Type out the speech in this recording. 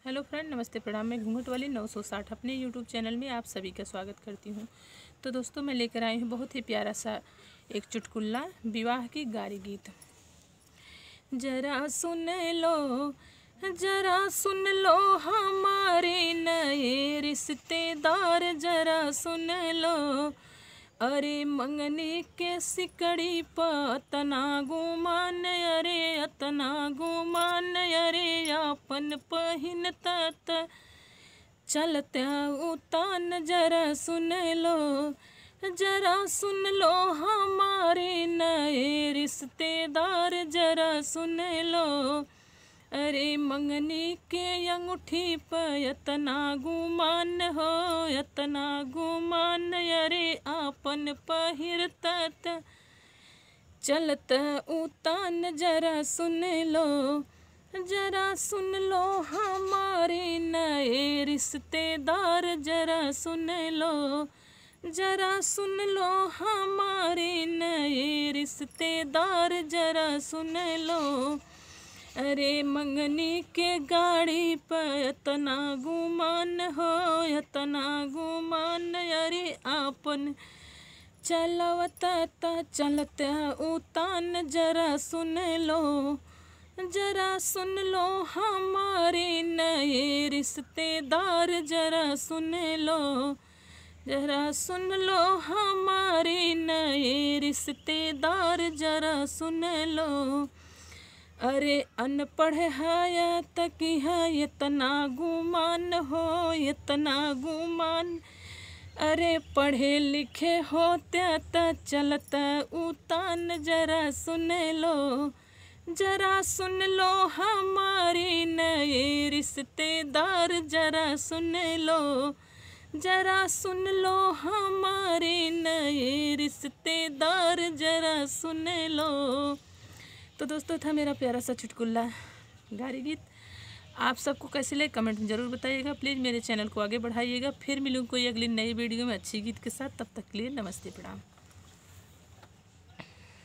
Hello friend, नमस्ते प्रणाम। मैं घूंघट वाली 960 अपने यूट्यूब चैनल में आप सभी का स्वागत करती हूँ। तो दोस्तों, मैं लेकर आई हूँ बहुत ही प्यारा सा एक चुटकुला, विवाह की गारी गीत। जरा सुन लो हमारे नए रिश्तेदार, जरा सुन लो। अरे मंगनी के सिकड़ी पतना गुमान, अरे अतना गुमान, अरे आपन पहिनता त चलत्या उतान, जरा सुन लो। जरा सुन लो हमारे नए रिश्तेदार, जरा सुन लो। अरे मंगनी के अंगूठी पर यतना गुमान हो, यतना गुमान, अरे आपन पहिरता त चलत उतान, जरा सुन लो। जरा सुन लो हमारे नए रिश्तेदार, जरा सुन लो। जरा सुन लो हमारे नए रिश्तेदार, जरा सुन लो। अरे मंगनी के गाड़ी पर इतना गुमान हो, इतना गुमान, अरे आपन चलवता ता चलता उतान, जरा सुन लो। जरा सुन लो हमारे नए रिश्तेदार, जरा सुन लो। जरा सुन लो हमारे नए रिश्तेदार, जरा सुन लो। अरे अनपढ़ है तकी है इतना गुमान हो, इतना गुमान, अरे पढ़े लिखे होते त चलता उतान, जरा सुन लो। जरा सुन लो हमारे नए रिश्तेदार, जरा सुन लो। जरा सुन लो हमारे नए रिश्तेदार, जरा सुन लो। तो दोस्तों, था मेरा प्यारा सा चुटकुला गारी गीत। आप सबको कैसे लगे कमेंट में ज़रूर बताइएगा। प्लीज़ मेरे चैनल को आगे बढ़ाइएगा। फिर मिलूँ कोई अगली नई वीडियो में अच्छी गीत के साथ। तब तक के लिए नमस्ते प्रणाम।